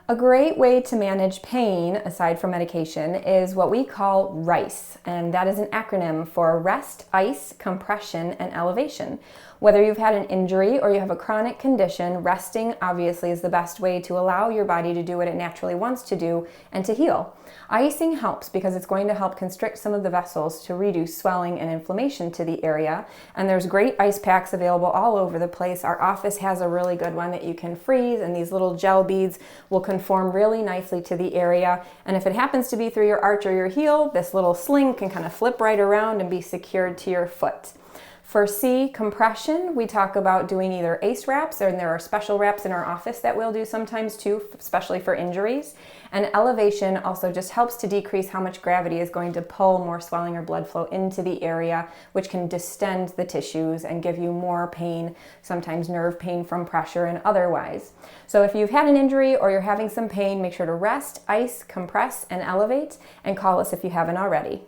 A great way to manage pain, aside from medication, is what we call RICE, and that is an acronym for rest, ice, compression, and elevation. Whether you've had an injury or you have a chronic condition, resting obviously is the best way to allow your body to do what it naturally wants to do and to heal. Icing helps because it's going to help constrict some of the vessels to reduce swelling and inflammation to the area, and there's great ice packs available all over the place. Our office has a really good one that you can freeze, and these little gel beads will conform really nicely to the area, and if it happens to be through your arch or your heel, this little sling can kind of flip right around and be secured to your foot. For C, compression, we talk about doing either ACE wraps, and there are special wraps in our office that we'll do sometimes too, especially for injuries. And elevation also just helps to decrease how much gravity is going to pull more swelling or blood flow into the area, which can distend the tissues and give you more pain, sometimes nerve pain from pressure and otherwise. So if you've had an injury or you're having some pain, make sure to rest, ice, compress, and elevate, and call us if you haven't already.